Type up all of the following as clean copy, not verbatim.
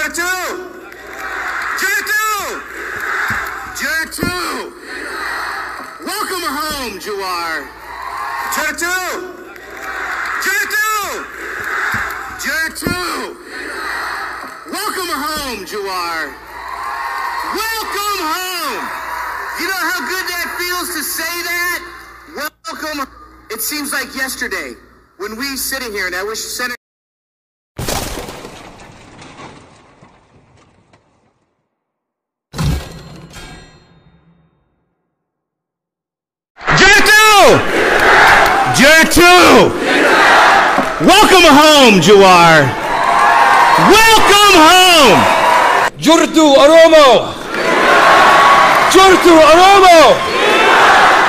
Welcome home, Jawwee. Welcome home, Jawwee. Welcome home. You know how good that feels to say that? Welcome. It seems like yesterday when we sitting here, and I wish Senator. Welcome home, Jawwee. Welcome home. Jurtu Oromo. Jurtu Oromo.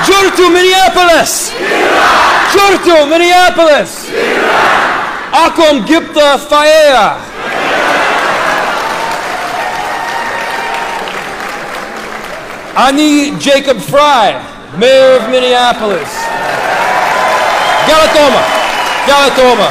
Jurtu Minneapolis. Jurtu Minneapolis. Akom Gipta Faea. Ani Jacob Fry, Mayor of Minneapolis. Galatoma. Galatoma.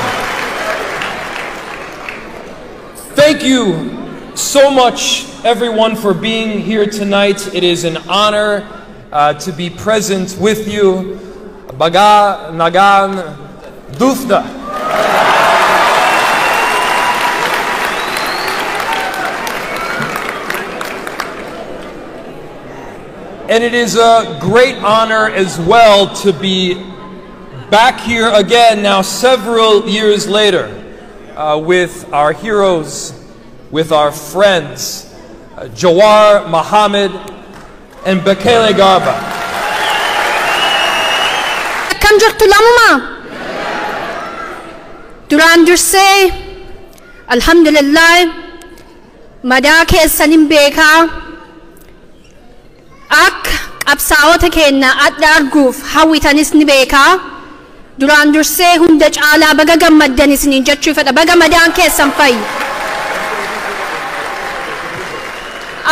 Thank you so much, everyone, for being here tonight. It is an honor to be present with you. Baga Nagan Dufda. And it is a great honor as well to be back here again now several years later with our heroes, with our friends, Jawwee Mohammed and Baqqee Garba. Duraan dursee alhamdulillah madaa keessanin beekaa akka qabsaa'ota keenya adda arguuf hawwitanis ni beekaa. Duraan dursee hunda caalaa baga gammaddan isiniin jechuu fedha. Baga madaan keessan fayyi.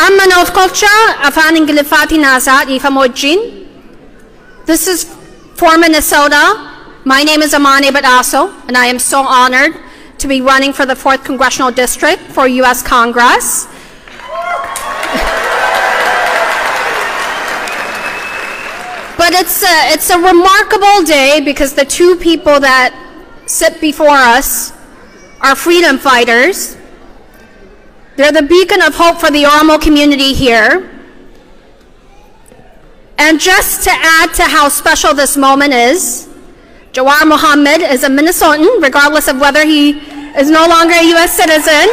Amma of culture afaan Ingiliffaatiin haasaa dhiifama wajjin. This is for Minnesota. My name is Amane Badaso, and I am so honored to be running for the 4th Congressional District for U.S. Congress. But it's a remarkable day because the two people that sit before us are freedom fighters. They're the beacon of hope for the Oromo community here. And just to add to how special this moment is, Jawwee Mohammed is a Minnesotan, regardless of whether he is no longer a U.S. citizen.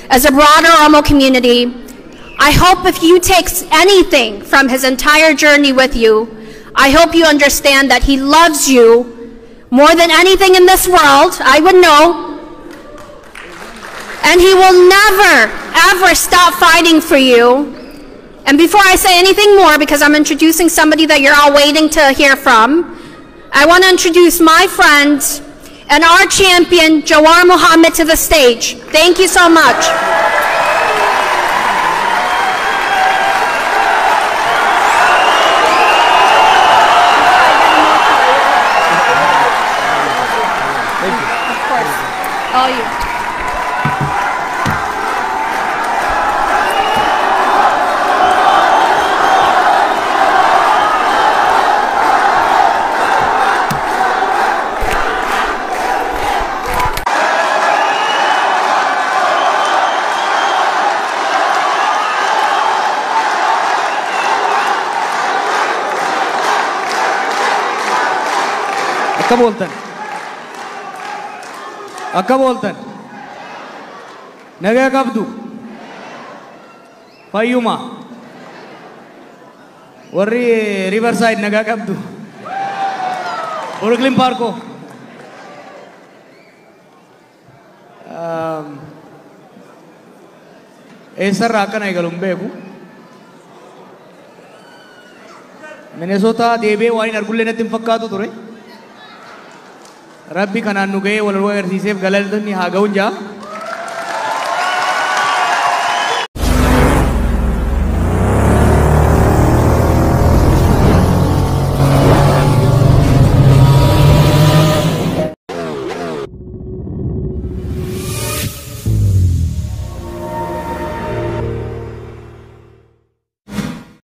As a broader Oromo community, I hope if you take anything from his entire journey with you, I hope you understand that he loves you more than anything in this world, I would know. And he will never, ever stop fighting for you. And before I say anything more, because I'm introducing somebody that you're all waiting to hear from, I want to introduce my friend and our champion, Jawwee Mohammed, to the stage. Thank you so much. All you. Akka booltan nagaa qabdu fayyuma warri Riverside nagaa qabdu Brooklyn Parko eessarraa akkana eegaluun beeku Minnesota deebee waan hin argullee natti hin fakkaatu ture Rabbi kanaan nu ga'ee wal agarsiiseef galatni haa ga'uun jaa